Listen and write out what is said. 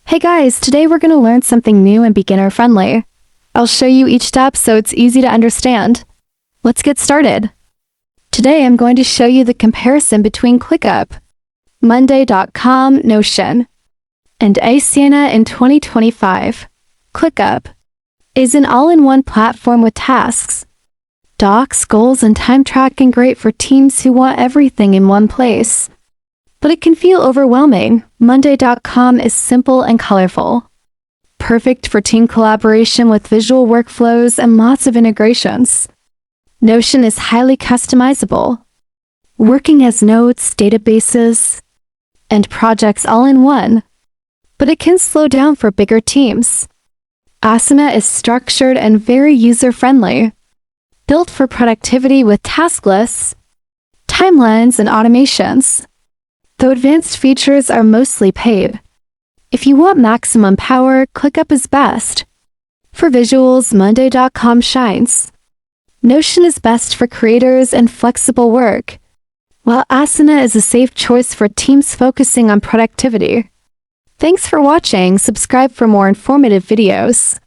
Hey guys, today we're going to learn something new and beginner-friendly. I'll show you each step so it's easy to understand. Let's get started. Today I'm going to show you the comparison between ClickUp, Monday.com, Notion, and Asana in 2025. ClickUp is an all-in-one platform with tasks, docs, goals, and time tracking, great for teams who want everything in one place. But it can feel overwhelming. Monday.com is simple and colorful, perfect for team collaboration with visual workflows and lots of integrations. Notion is highly customizable, working as notes, databases, and projects all in one, but it can slow down for bigger teams. Asana is structured and very user-friendly, built for productivity with task lists, timelines, and automations. Though advanced features are mostly paid, if you want maximum power, ClickUp is best. For visuals, Monday.com shines. Notion is best for creators and flexible work, while Asana is a safe choice for teams focusing on productivity. Thanks for watching. Subscribe for more informative videos.